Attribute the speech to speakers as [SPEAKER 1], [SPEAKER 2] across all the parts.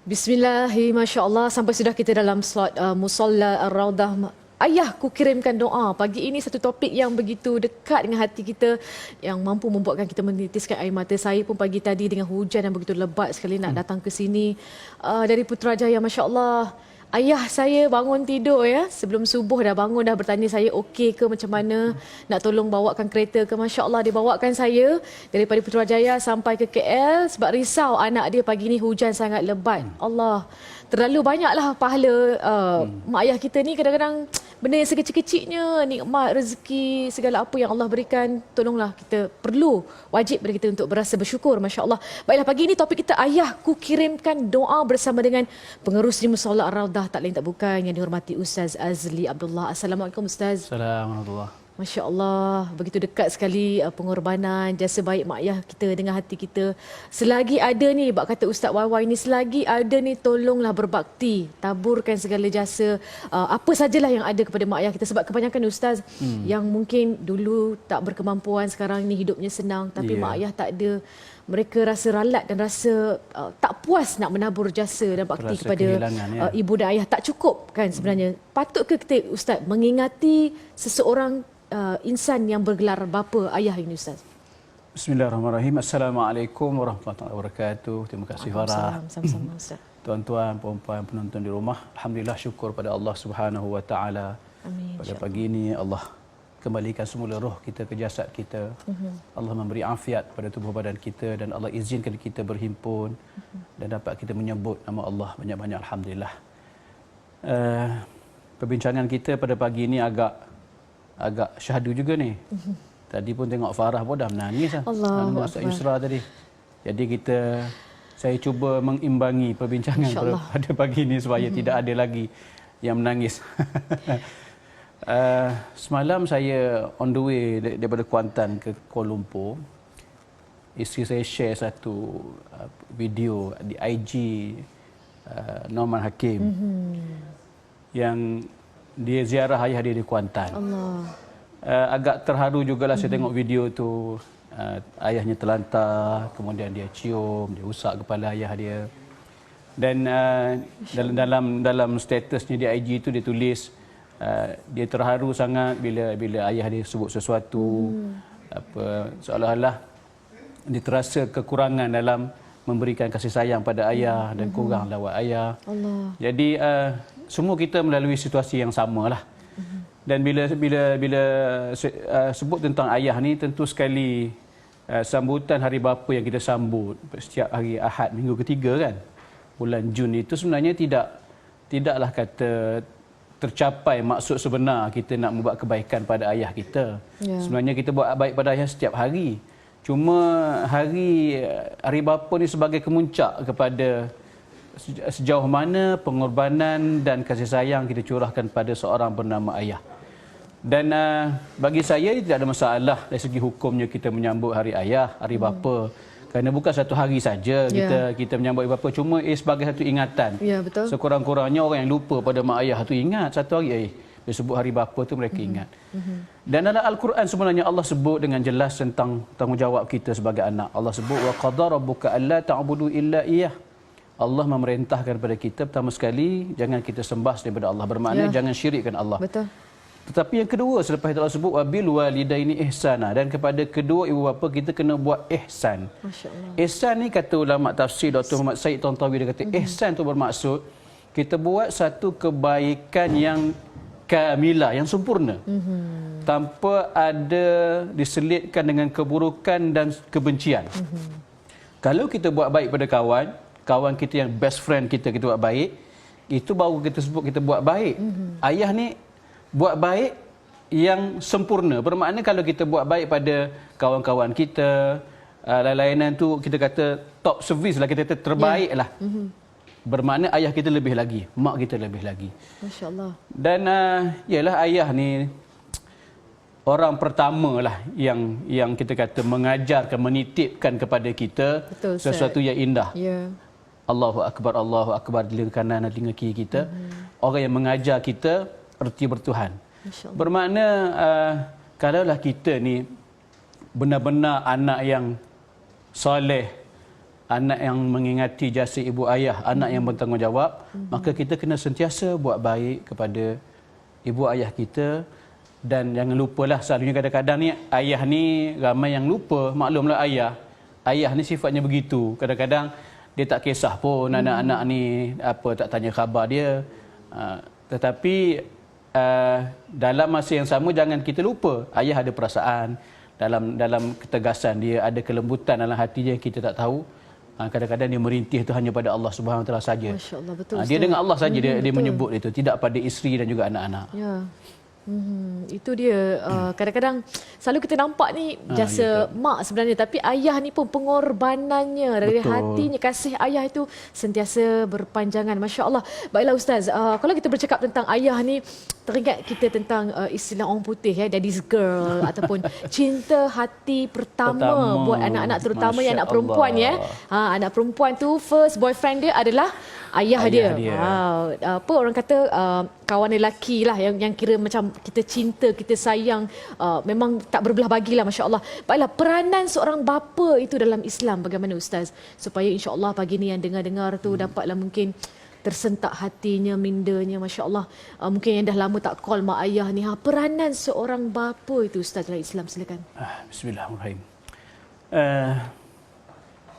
[SPEAKER 1] Bismillahi, Masya Allah. Sampai sudah kita dalam slot Musalla Ar-Raudah. Ayah, ku kirimkan doa. Pagi ini satu topik yang begitu dekat dengan hati kita, yang mampu membuatkan kita menitiskan air mata. Saya pun pagi tadi dengan hujan yang begitu lebat sekali nak datang ke sini dari Putrajaya. Masya Allah. Ayah saya bangun tidur ya. Sebelum subuh dah bangun, dah bertanya saya okey ke, macam mana nak tolong bawakan kereta ke. Masya Allah, dia bawakan saya daripada Putrajaya sampai ke KL sebab risau anak dia pagi ni hujan sangat lebat. Allah, terlalu banyaklah pahala mak ayah kita ni. Kadang-kadang benda yang sekecil-kecilnya, nikmat, rezeki, segala apa yang Allah berikan, tolonglah kita perlu, wajib bagi kita untuk berasa bersyukur. Masya Allah. Baiklah, pagi ini topik kita, ayah ku kirimkan doa, bersama dengan pengerus di Musalla Ar-Raudah, tak lain tak bukan yang dihormati Ustaz Azli Abdullah. Assalamualaikum Ustaz.
[SPEAKER 2] Assalamualaikum.
[SPEAKER 1] Masya Allah, begitu dekat sekali pengorbanan, jasa baik mak ayah kita dengan hati kita. Selagi ada ni, bak kata Ustaz YY ni, selagi ada ni, tolonglah berbakti, taburkan segala jasa, apa sajalah yang ada kepada mak ayah kita. Sebab kebanyakan Ustaz yang mungkin dulu tak berkemampuan, sekarang ni hidupnya senang, tapi mak ayah tak ada. Mereka rasa ralat dan rasa tak puas nak menabur jasa dan bakti
[SPEAKER 2] Terasa
[SPEAKER 1] kepada ibu dan ayah. Tak cukup kan sebenarnya. Patutkah kita Ustaz mengingati seseorang insan yang bergelar bapa ayah ini Ustaz?
[SPEAKER 2] Bismillahirrahmanirrahim. Assalamualaikum warahmatullahi wabarakatuh. Terima kasih Farah.
[SPEAKER 1] Sama-sama Ustaz.
[SPEAKER 2] Tuan-tuan, puan-puan, penonton di rumah. Alhamdulillah, syukur pada Allah Subhanahu wa taala.
[SPEAKER 1] Amin.
[SPEAKER 2] Pada pagi ini Allah kembalikan semula roh kita ke jasad kita. Allah memberi afiat pada tubuh badan kita dan Allah izinkan kita berhimpun dan dapat kita menyebut nama Allah banyak-banyak. Alhamdulillah. Perbincangan kita pada pagi ini agak syahdu juga ni. Tadi pun tengok Farah pun dah menangis lah. Ustaz Yusra tadi. Jadi saya cuba mengimbangi perbincangan pada pagi ini supaya tidak ada lagi yang menangis. Semalam saya on the way daripada Kuantan ke Kuala Lumpur. Isteri saya share satu video di IG Norman Hakim yang dia ziarah ayah dia di Kuantan. Agak terharu jugalah saya tengok video tu. Ayahnya terlantar, kemudian dia cium, dia usap kepala ayah dia. Dan dalam statusnya di IG tu dia tulis dia terharu sangat bila ayah dia sebut sesuatu, seolah-olah dia terasa kekurangan dalam memberikan kasih sayang pada ayah dan kurang lawat ayah. Jadi semua kita melalui situasi yang samalah. Dan bila sebut tentang ayah ni, tentu sekali sambutan hari bapa yang kita sambut setiap hari Ahad minggu ketiga kan, bulan Jun itu sebenarnya tidaklah kata tercapai maksud sebenar kita nak membuat kebaikan pada ayah kita. Sebenarnya kita buat baik pada ayah setiap hari. Cuma hari bapa ni sebagai kemuncak kepada sejauh mana pengorbanan dan kasih sayang kita curahkan pada seorang bernama ayah. Dan bagi saya tidak ada masalah dari segi hukumnya kita menyambut hari ayah, hari bapa. Kerana bukan satu hari saja kita menyambut hari bapa, cuma sebagai satu ingatan.
[SPEAKER 1] Betul.
[SPEAKER 2] Sekurang-kurangnya orang yang lupa pada mak ayah tu ingat satu hari dia sebut hari bapa tu mereka ingat. Dan dalam Al-Quran sebenarnya Allah sebut dengan jelas tentang tanggungjawab kita sebagai anak. Allah sebut wa qadara rabbuka alla ta'budu illa iyyah. Allah memerintahkan kepada kita pertama sekali jangan kita sembah daripada Allah, bermakna jangan syirikkan Allah. Betul. Tetapi yang kedua, selepas itu Allah sebut wabil walidaini ihsana, dan kepada kedua ibu bapa kita kena buat ihsan. Masya-Allah. Ihsan ni kata ulama tafsir Dr. Muhammad Said Tantawi, dia kata ihsan tu bermaksud kita buat satu kebaikan yang kamilah, yang sempurna. Tanpa ada diselitkan dengan keburukan dan kebencian. Kalau kita buat baik pada kawan kita yang best friend kita buat baik, itu baru kita sebut kita buat baik. Ayah ni buat baik yang sempurna. Bermakna kalau kita buat baik pada kawan-kawan kita, layanan tu kita kata top service lah, kita kata terbaik lah. Bermakna ayah kita lebih lagi, mak kita lebih lagi. Masya Allah. Dan ialah ayah ni orang pertama lah yang kita kata mengajarkan, menitipkan kepada kita sesuatu yang indah. Allahu Akbar di telinga kanan dan telinga kiri kita. Orang yang mengajar kita erti bertuhan. Bermakna kalaulah kita ni benar-benar anak yang soleh, anak yang mengingati jasa ibu ayah, anak yang bertanggungjawab, maka kita kena sentiasa buat baik kepada ibu ayah kita. Dan jangan lupalah, selalunya kadang-kadang ni ayah ni ramai yang lupa. Maklumlah ayah ni sifatnya begitu. Kadang-kadang dia tak kisah pun anak-anak ni tak tanya khabar dia. Tetapi dalam masa yang sama jangan kita lupa ayah ada perasaan, dalam ketegasan dia, ada kelembutan dalam hati dia yang kita tak tahu. Kadang-kadang dia merintih tu hanya pada Allah Subhanahu Wa Taala saja.
[SPEAKER 1] Masya-Allah, betul.
[SPEAKER 2] Dia dengan Allah saja dia menyebut itu, tidak pada isteri dan juga anak-anak.
[SPEAKER 1] Ya. Itu dia, kadang-kadang selalu kita nampak ni jasa mak sebenarnya, tapi ayah ni pun pengorbanannya dari hatinya, kasih ayah itu sentiasa berpanjangan. Masya Allah. Baiklah Ustaz, kalau kita bercakap tentang ayah ni, teringat kita tentang istilah orang putih daddy's girl ataupun cinta hati pertama buat anak-anak, terutama yang anak perempuan anak perempuan tu first boyfriend dia adalah ayah dia. Apa orang kata, kawan lelaki lah yang kira macam kita cinta, kita sayang, memang tak berbelah bagilah, masya-Allah. Baiklah, peranan seorang bapa itu dalam Islam bagaimana Ustaz, supaya insya-Allah pagi ni yang dengar-dengar tu dapatlah mungkin tersentak hatinya, mindanya, masya-Allah. Mungkin yang dah lama tak call mak ayah ni, peranan seorang bapa itu Ustaz dalam Islam, silakan.
[SPEAKER 2] Bismillahirrahmanirrahim.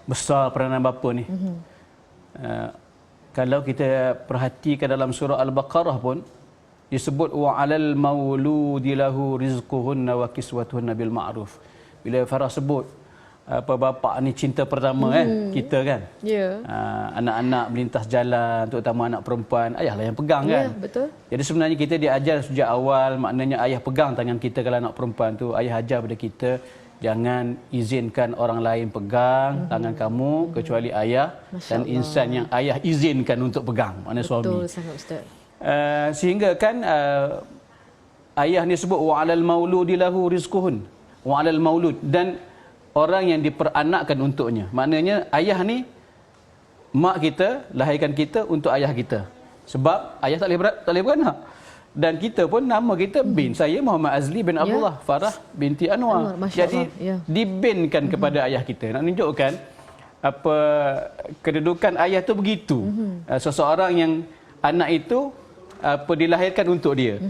[SPEAKER 2] Besar peranan bapa ni. Kalau kita perhatikan dalam surah Al-Baqarah pun disebut wa 'alal mauludi lahu rizquhunna wa kiswatuhunna bil ma'ruf. Bila Farah sebut bapa ni cinta pertama kita kan. Anak-anak melintas jalan, terutama anak perempuan, ayahlah yang pegang kan.
[SPEAKER 1] Betul.
[SPEAKER 2] Jadi sebenarnya kita diajar sejak awal, maknanya ayah pegang tangan kita. Kalau anak perempuan tu ayah ajar pada kita, jangan izinkan orang lain pegang tangan kamu kecuali ayah dan insan yang ayah izinkan untuk pegang, maknanya suami.
[SPEAKER 1] Betul sangat Ustaz.
[SPEAKER 2] Sehingga kan ayah ni sebut wa 'alal mauludi lahu rizquhun, wa 'alal maulud, dan orang yang diperanakkan untuknya. Maknanya ayah ni, mak kita lahirkan kita untuk ayah kita. Sebab ayah tak boleh beranak. Dan kita pun nama kita bin. Saya Muhammad Azli bin Abdullah, Farah binti Anwar. Jadi dibinkan kepada ayah kita. Nak tunjukkan apa kedudukan ayah tu begitu. Seseorang yang anak itu dilahirkan untuk dia.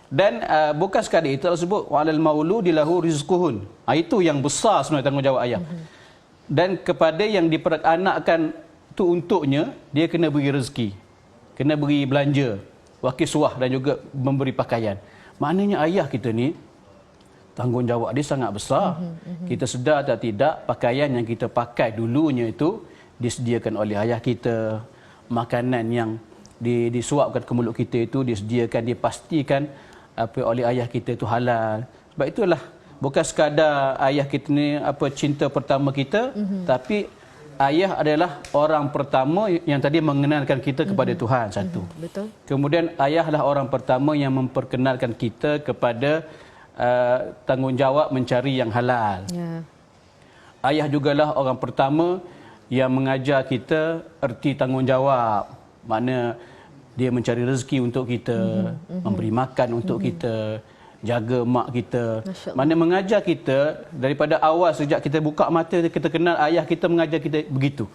[SPEAKER 2] Dan bukan sekadar itu, Allah sebut walal mauludi lahu rizquhun. Itu yang besar sebenarnya tanggungjawab ayah. Dan kepada yang diperanakkan tu untuknya, dia kena beri rezeki, kena beri belanja, wakiswah, dan juga memberi pakaian. Maknanya ayah kita ni tanggungjawab dia sangat besar. Kita sedar atau tidak, pakaian yang kita pakai dulunya itu disediakan oleh ayah kita. Makanan yang disuapkan ke mulut kita itu disediakan, dipastikan oleh ayah kita itu halal. Sebab itulah bukan sekadar ayah kita ni cinta pertama kita, tapi ayah adalah orang pertama yang tadi mengenalkan kita kepada Tuhan, satu.
[SPEAKER 1] Betul.
[SPEAKER 2] Kemudian ayahlah orang pertama yang memperkenalkan kita kepada tanggungjawab mencari yang halal. Ayah jugalah orang pertama yang mengajar kita erti tanggungjawab. Mana dia mencari rezeki untuk kita, memberi makan untuk kita, jaga mak kita. Mana mengajar kita daripada awal, sejak kita buka mata kita kenal ayah kita mengajar kita begitu.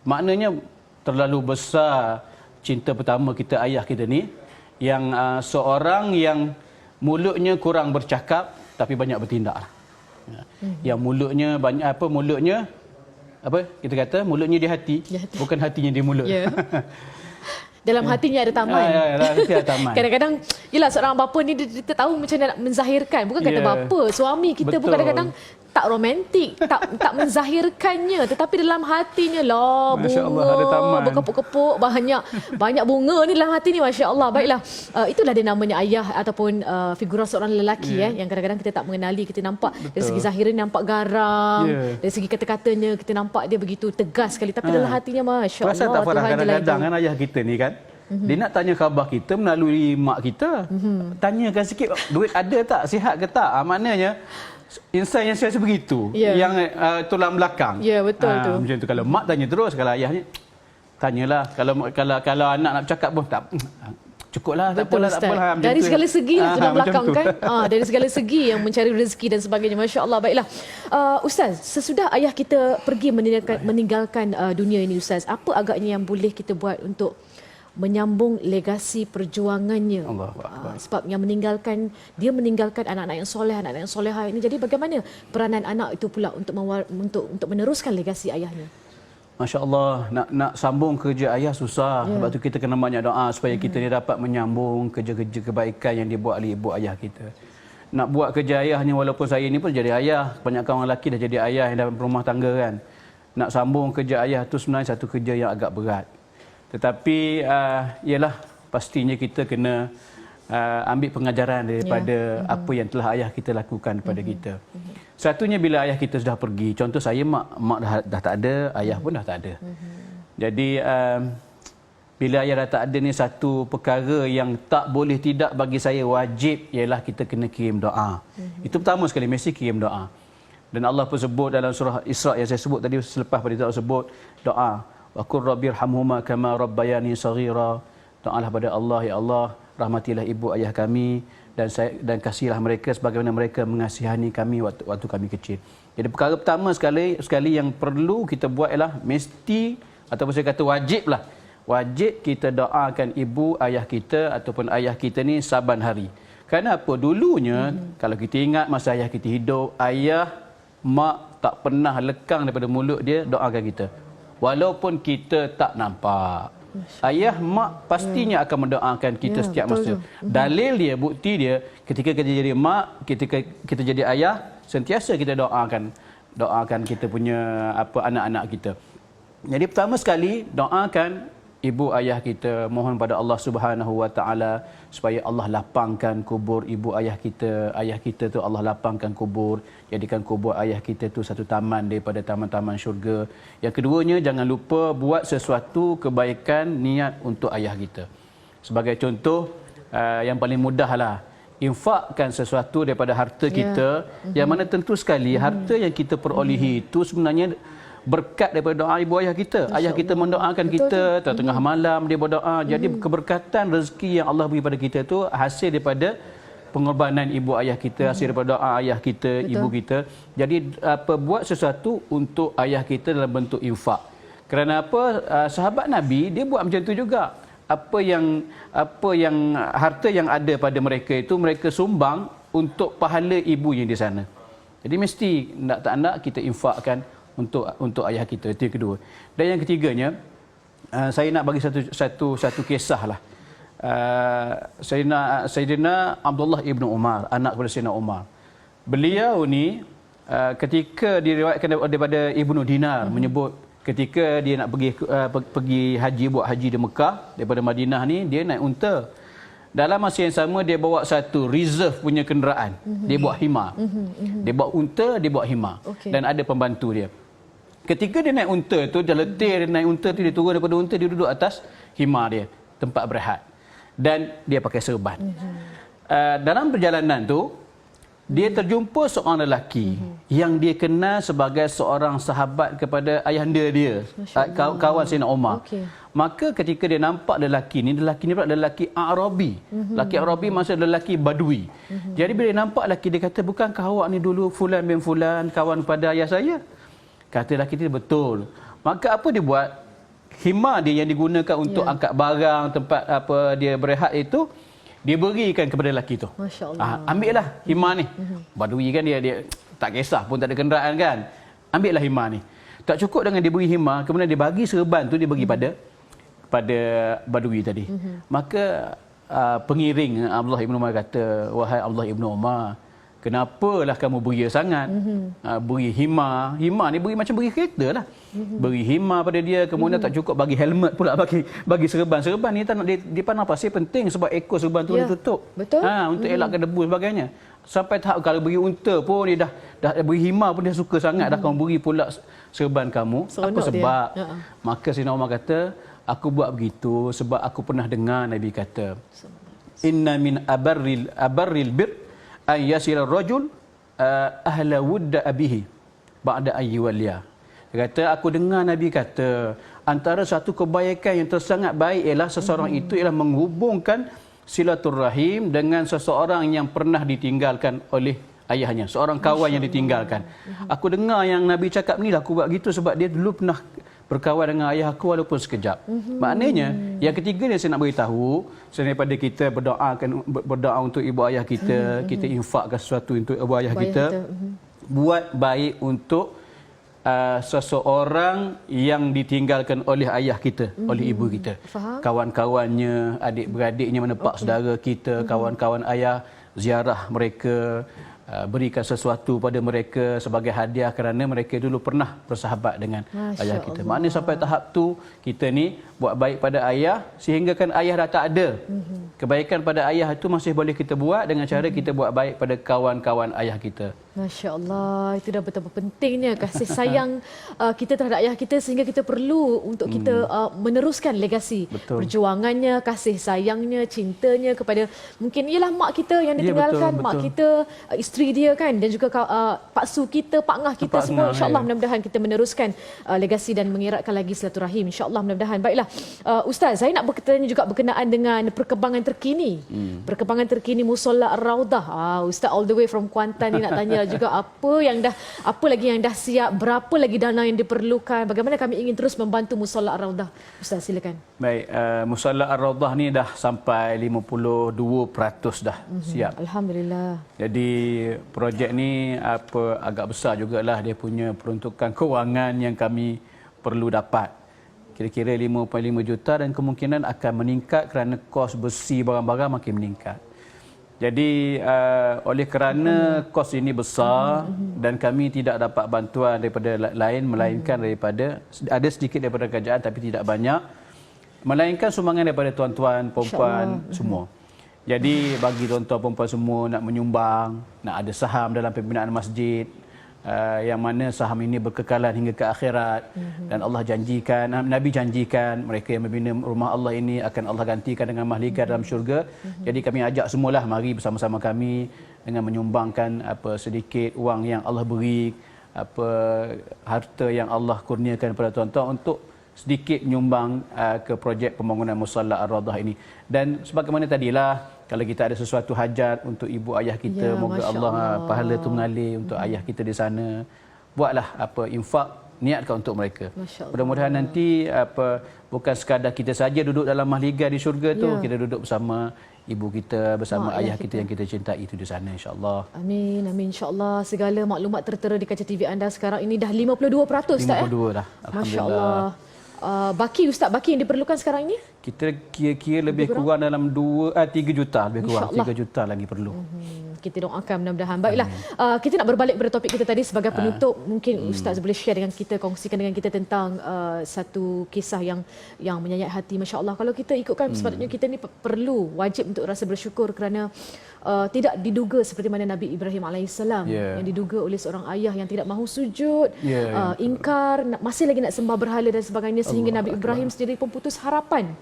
[SPEAKER 2] Maknanya terlalu besar cinta pertama kita ayah kita ni, yang seorang yang mulutnya kurang bercakap tapi banyak bertindak. Yang mulutnya banyak mulutnya kita kata mulutnya di hati, bukan hatinya di mulut. Dalam hatinya ada taman. Kadang-kadang, yelah, seorang bapa ni dia tahu macam mana nak menzahirkan. Bukan kata bapa, suami kita pun kadang-kadang tak romantik, tak menzahirkannya, tetapi dalam hatinya lah bunga berkepuk-kepuk, banyak bunga ni dalam hati ni, masya-Allah. Baiklah, itulah dia namanya ayah ataupun figura seorang lelaki yang kadang-kadang kita tak mengenali. Kita nampak dari segi zahirnya nampak garang, dari segi kata-katanya kita nampak dia begitu tegas sekali, tapi dalam hatinya masya-Allah. Rasa tak Farah, kadang-kadang kan ayah kita ni kan, dia nak tanya khabar kita melalui mak kita. Tanyakan sikit, duit ada tak, sihat ke tak. Maknanya insan yang saya begitu, yang tulang belakang.
[SPEAKER 1] Betul tu.
[SPEAKER 2] Macam tu, kalau mak tanya terus, kalau ayahnya tanyalah, kalau anak nak bercakap pun tak, Cukuplah, tak
[SPEAKER 1] Betul,
[SPEAKER 2] apalah, tak
[SPEAKER 1] Ustaz.
[SPEAKER 2] apalah. Macam
[SPEAKER 1] Dari
[SPEAKER 2] tu.
[SPEAKER 1] segala segi lah tulang
[SPEAKER 2] Macam
[SPEAKER 1] belakang
[SPEAKER 2] tu.
[SPEAKER 1] kan. Dari segala segi yang mencari rezeki dan sebagainya. Masya Allah. Baiklah. Ustaz, sesudah ayah kita pergi meninggalkan dunia ini, Ustaz, apa agaknya yang boleh kita buat untuk menyambung legasi perjuangannya?
[SPEAKER 2] Allahu Akbar.
[SPEAKER 1] Sebab yang dia meninggalkan anak-anak yang soleh, anak-anak yang solehah ini. Jadi bagaimana peranan anak itu pula untuk meneruskan legasi ayahnya?
[SPEAKER 2] Masya Allah, nak sambung kerja ayah susah. Sebab tu kita kena banyak doa supaya kita ni dapat menyambung kerja-kerja kebaikan yang dibuat oleh ibu ayah kita. Nak buat kerja ayahnya, walaupun saya ni pun jadi ayah, kebanyakan orang lelaki dah jadi ayah yang dalam rumah tangga kan. Nak sambung kerja ayah tu sebenarnya satu kerja yang agak berat. Tetapi ialah pastinya kita kena ambil pengajaran daripada apa yang telah ayah kita lakukan kepada kita. Satunya bila ayah kita sudah pergi, contoh saya mak dah tak ada, ayah pun dah tak ada. Jadi bila ayah dah tak ada ni, satu perkara yang tak boleh tidak bagi saya wajib ialah kita kena kirim doa. Itu pertama sekali, mesti kirim doa. Dan Allah pun sebut dalam surah Isra yang saya sebut tadi, selepas pada Allah sebut doa, wa qur rabbirhamhuma kama rabbayani saghira. Doalah pada Allah, ya Allah, rahmatilah ibu ayah kami dan kasihlah mereka sebagaimana mereka mengasihani kami waktu kami kecil. Jadi perkara pertama sekali yang perlu kita buat ialah mesti, ataupun saya kata wajiblah, wajib kita doakan ibu ayah kita ataupun ayah kita ni saban hari. Kerana apa? Dulunya kalau kita ingat masa ayah kita hidup, ayah, mak tak pernah lekang daripada mulut dia doakan kita. Walaupun kita tak nampak. Ayah, mak pastinya akan mendoakan kita setiap masa. Dalil dia, bukti dia, ketika kita jadi mak, ketika kita jadi ayah, sentiasa kita doakan kita punya anak-anak kita. Jadi pertama sekali, doakan ibu ayah kita, mohon pada Allah Subhanahu Wa Taala supaya Allah lapangkan kubur ibu ayah kita tu Allah lapangkan kubur, jadikan kubur ayah kita tu satu taman daripada taman-taman syurga. Yang keduanya, jangan lupa buat sesuatu kebaikan niat untuk ayah kita. Sebagai contoh, yang paling mudahlah, infakkan sesuatu daripada harta kita, yang mana tentu sekali harta yang kita perolehi itu sebenarnya berkat daripada doa ibu ayah kita. Ayah kita mendoakan kita, tengah malam dia berdoa. Jadi keberkatan rezeki yang Allah beri pada kita itu hasil daripada pengorbanan ibu ayah kita, hasil daripada doa ayah kita, ibu kita. Jadi buat sesuatu untuk ayah kita dalam bentuk infak. Kerana apa? Sahabat Nabi dia buat macam tu juga. Apa yang harta yang ada pada mereka itu mereka sumbang untuk pahala ibu yang di sana. Jadi mesti nak tak nak kita infakkan untuk ayah kita. Itu yang kedua. Dan yang ketiganya, saya nak bagi satu kisah lah. Sayyidina Abdullah ibn Umar, anak kepada Sayyidina Umar. Beliau ni ketika diriwayatkan daripada Ibnu Dinar menyebut ketika dia nak pergi haji, buat haji di Mekah daripada Madinah ni, dia naik unta. Dalam masa yang sama dia bawa satu reserve punya kenderaan. Dia bawa hima. Dia bawa unta, dia bawa hima. Dan ada pembantu dia. Ketika dia naik unta tu, dia letih, dia naik unta tu, dia turun daripada unta, dia duduk atas hima dia, tempat berehat. Dan dia pakai serban. Dalam perjalanan tu, dia terjumpa seorang lelaki yang dia kenal sebagai seorang sahabat kepada ayahanda dia, kawan Sayyidina Umar. Maka ketika dia nampak lelaki ni pula lelaki Arabi. Lelaki Arabi maksud lelaki Badui. Jadi bila dia nampak lelaki, dia kata, bukankah awak ni dulu Fulan bin Fulan, kawan pada ayah saya? Kata lelaki itu betul. Maka apa dia buat? Hima dia yang digunakan untuk angkat barang, tempat dia berehat itu, dia berikan kepada lelaki itu.
[SPEAKER 1] Masya Allah.
[SPEAKER 2] Ambillah hima ni. Badui kan dia tak kisah pun, tak ada kenderaan kan. Ambillah hima ni. Tak cukup dengan dia beri hima, kemudian dia bagi serban tu, dia bagi pada Badui tadi. Maka pengiring Abdullah ibn Umar kata, wahai Abdullah ibn Umar, kenapalah kamu beria sangat? Beri hima. Hima ni beri macam beri kereta lah. Beri hima pada dia, kemudian tak cukup bagi helmet pula, bagi serban. Serban ni tak nak dipandang pasal penting sebab ekor serban tu ditutup.
[SPEAKER 1] Betul.
[SPEAKER 2] Untuk elakkan debu sebagainya. Sampai tahap kalau beri unta pun dia dah beri hima pun dia suka sangat dah kamu beri pula serban kamu. Apa sebab? Maka Sayyidina Umar kata, aku buat begitu sebab aku pernah dengar Nabi kata, inna min abarril bir an yasila rajul ahla wudda abihi ba'da ayyuwaliya. Dia kata, aku dengar Nabi kata, antara satu kebaikan yang tersangat baik ialah seseorang itu ialah menghubungkan silaturrahim dengan seseorang yang pernah ditinggalkan oleh ayahnya, seorang kawan yang ditinggalkan. Aku dengar yang Nabi cakap ni lah, aku buat gitu sebab dia dulu pernah berkawan dengan ayah aku walaupun sekejap. Maknanya, yang ketiga ni saya nak beritahu, selain daripada kita berdoa untuk ibu ayah kita, kita infakkan sesuatu untuk ibu ayah kita, buat baik untuk seseorang yang ditinggalkan oleh ayah kita, oleh ibu kita. Kawan-kawannya, adik-beradiknya, menepak saudara kita, kawan-kawan ayah, ziarah mereka, berikan sesuatu pada mereka sebagai hadiah kerana mereka dulu pernah bersahabat dengan ayah kita. Maknanya sampai tahap tu kita ni buat baik pada ayah sehingga kan ayah dah tak ada. Kebaikan pada ayah itu masih boleh kita buat dengan cara kita buat baik pada kawan-kawan ayah kita.
[SPEAKER 1] Masya Allah, itu dah betapa pentingnya kasih sayang kita terhadap ayah kita sehingga kita perlu untuk kita meneruskan legasi perjuangannya, kasih sayangnya, cintanya kepada mungkin ialah mak kita yang ditinggalkan, mak kita, isteri dia kan, dan juga pak su kita, pak ngah kita semua. InsyaAllah mudah-mudahan kita meneruskan legasi dan mengeratkan lagi silaturahim. InsyaAllah mudah-mudahan. Baiklah, Ustaz, saya nak bertanya juga berkenaan dengan perkembangan terkini. Perkembangan terkini Musalla Ar-Raudah. Ustaz all the way from Kuantan ni nak tanya juga apa lagi yang dah siap, berapa lagi dana yang diperlukan, bagaimana kami ingin terus membantu Musalla Ar-Raudah. Ustaz, silakan.
[SPEAKER 2] Baik, Musalla Ar-Raudah ni dah sampai 52% dah siap.
[SPEAKER 1] Alhamdulillah.
[SPEAKER 2] Jadi projek ni agak besar jugalah dia punya peruntukan kewangan yang kami perlu dapat. Kira-kira 5.5 juta dan kemungkinan akan meningkat kerana kos besi barang-barang makin meningkat. Jadi oleh kerana kos ini besar dan kami tidak dapat bantuan daripada lain melainkan daripada ada sedikit daripada kerajaan tapi tidak banyak, melainkan sumbangan daripada tuan-tuan, perempuan semua. Jadi bagi tuan-tuan perempuan semua nak menyumbang, nak ada saham dalam pembinaan masjid, yang mana saham ini berkekalan hingga ke akhirat, dan Allah janjikan, Nabi janjikan mereka yang membina rumah Allah ini akan Allah gantikan dengan mahligai dalam syurga. Jadi kami ajak semualah mari bersama-sama kami dengan menyumbangkan sedikit wang yang Allah beri, harta yang Allah kurniakan kepada tuan-tuan untuk sedikit menyumbang ke projek pembangunan Musalla Ar-Raudah ini. Dan sebagaimana tadilah, kalau kita ada sesuatu hajat untuk ibu ayah kita, moga Allah pahala tu mengalir untuk ayah kita di sana. Buatlah infak, niatkan untuk mereka. Mudah-mudahan nanti bukan sekadar kita saja duduk dalam mahligai di syurga tu, kita duduk bersama ibu kita, bersama ayah kita yang kita cintai itu di sana, insya-Allah.
[SPEAKER 1] Amin, amin, insya-Allah. Segala maklumat tertera di kaca TV anda sekarang ini dah 52% Ustaz.
[SPEAKER 2] 52 dah. Alhamdulillah.
[SPEAKER 1] Masya-Allah. Baki Ustaz, baki yang diperlukan sekarang ini?
[SPEAKER 2] Kita kira-kira lebih kurang dalam 3 juta, lebih kurang 3 juta lagi perlu.
[SPEAKER 1] Kita doakan mudah-mudahan. Baiklah, kita nak berbalik pada topik kita tadi sebagai penutup. Mungkin Ustaz boleh share dengan kita, kongsikan dengan kita tentang satu kisah yang menyayat hati. Masya-Allah. Kalau kita ikutkan, sepatutnya kita ni perlu, wajib untuk rasa bersyukur kerana tidak diduga seperti mana Nabi Ibrahim AS yang diduga oleh seorang ayah yang tidak mahu sujud, ingkar, masih lagi nak sembah berhala dan sebagainya, sehingga Nabi Ibrahim sendiri pun putus harapan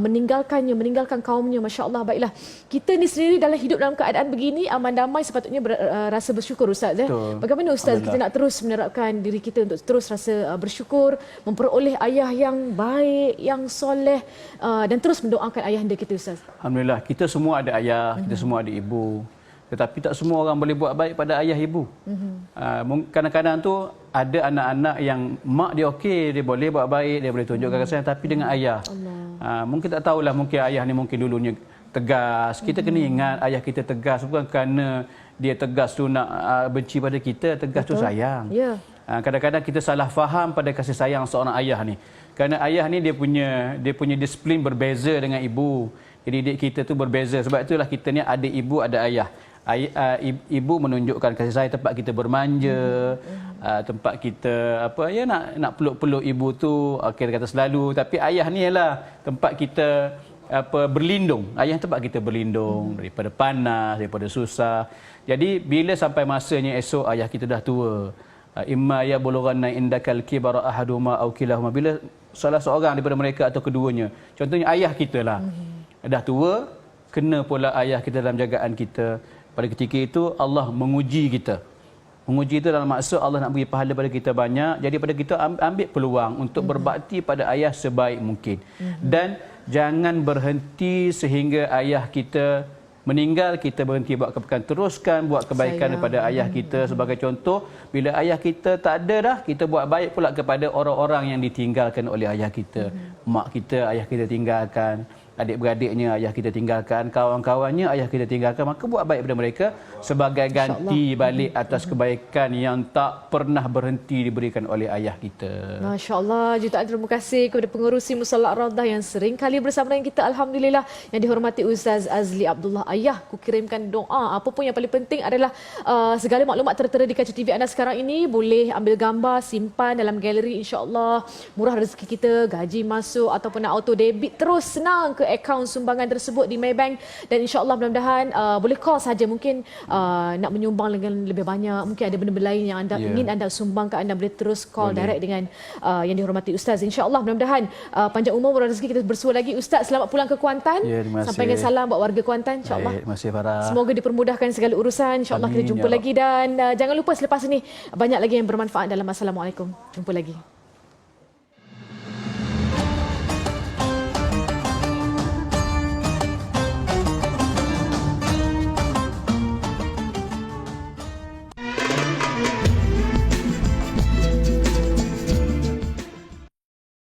[SPEAKER 1] meninggalkan kaumnya. Masya-Allah. Baiklah, kita ni sendiri dalam hidup dalam keadaan begini aman damai, sepatutnya rasa bersyukur Ustaz. Bagaimana Ustaz kita nak terus menerapkan diri kita untuk terus rasa bersyukur, memperoleh ayah yang baik, yang soleh, dan terus mendoakan ayahanda kita Ustaz?
[SPEAKER 2] Alhamdulillah, kita semua ada ayah, kita semua ada ibu. Tetapi tak semua orang boleh buat baik pada ayah ibu. Kadang-kadang tu ada anak-anak yang mak dia okey, dia boleh buat baik, dia boleh tunjukkan kasih sayang, tapi dengan ayah. Mungkin tak tahulah, mungkin ayah ni mungkin dulunya tegas. Kita kena ingat ayah kita tegas bukan kerana dia tegas tu nak benci pada kita, tegas tu sayang. Kadang-kadang kita salah faham pada kasih sayang seorang ayah ni. Kerana ayah ni dia punya disiplin berbeza dengan ibu. Jadi didik kita tu berbeza. Sebab itulah kita ni ada ibu, ada ayah. Ibu menunjukkan kasih sayang tempat kita bermanja, tempat kita nak peluk-peluk ibu tu, kita kata selalu. Tapi ayah ni ialah tempat kita berlindung. Ayah tempat kita berlindung daripada panas, daripada susah. Jadi bila sampai masanya esok ayah kita dah tua, imma ya bulughanna indakal kibara ahaduma aw kilahuma, bila salah seorang daripada mereka atau keduanya, contohnya ayah kita lah, dah tua, kena pula ayah kita dalam jagaan kita. Pada ketika itu Allah menguji kita. Menguji itu dalam maksud Allah nak beri pahala pada kita banyak. Jadi pada kita ambil peluang untuk berbakti pada ayah sebaik mungkin. Dan jangan berhenti sehingga ayah kita meninggal, kita berhenti buat kebaikan. Teruskan buat kebaikan kepada ayah kita. Sebagai contoh, bila ayah kita tak ada dah, kita buat baik pula kepada orang-orang yang ditinggalkan oleh ayah kita. Mak kita, ayah kita tinggalkan. Adik-beradiknya ayah kita tinggalkan, kawan-kawannya ayah kita tinggalkan, maka buat baik kepada mereka sebagai ganti balik atas kebaikan yang tak pernah berhenti diberikan oleh ayah kita.
[SPEAKER 1] Masya Allah, jutaan terima kasih kepada pengerusi Musalla Ar-Raudah yang sering kali bersama dengan kita. Alhamdulillah, yang dihormati Ustaz Azli Abdullah. Ayah, ku kirimkan doa. Apa pun yang paling penting adalah segala maklumat tertera di kaca TV anda sekarang ini, boleh ambil gambar, simpan dalam galeri, insya-Allah. Murah rezeki kita, gaji masuk ataupun nak auto debit, terus senang ke akaun sumbangan tersebut di Maybank. Dan insya-Allah mudah-mudahan boleh call saja, mungkin nak menyumbang dengan lebih banyak, mungkin ada benda-benda lain yang anda ingin anda sumbang ke, anda boleh terus call direct dengan yang dihormati Ustaz. Insya-Allah mudah-mudahan panjang umur, murah rezeki, kita bersua lagi. Ustaz, selamat pulang ke Kuantan. Sampaikan salam buat warga Kuantan, insya-Allah.
[SPEAKER 2] Terima kasih Farah.
[SPEAKER 1] Semoga dipermudahkan segala urusan. Insya-Allah kita jumpa lagi, dan jangan lupa selepas ini banyak lagi yang bermanfaat dalam Assalamualaikum. Jumpa lagi.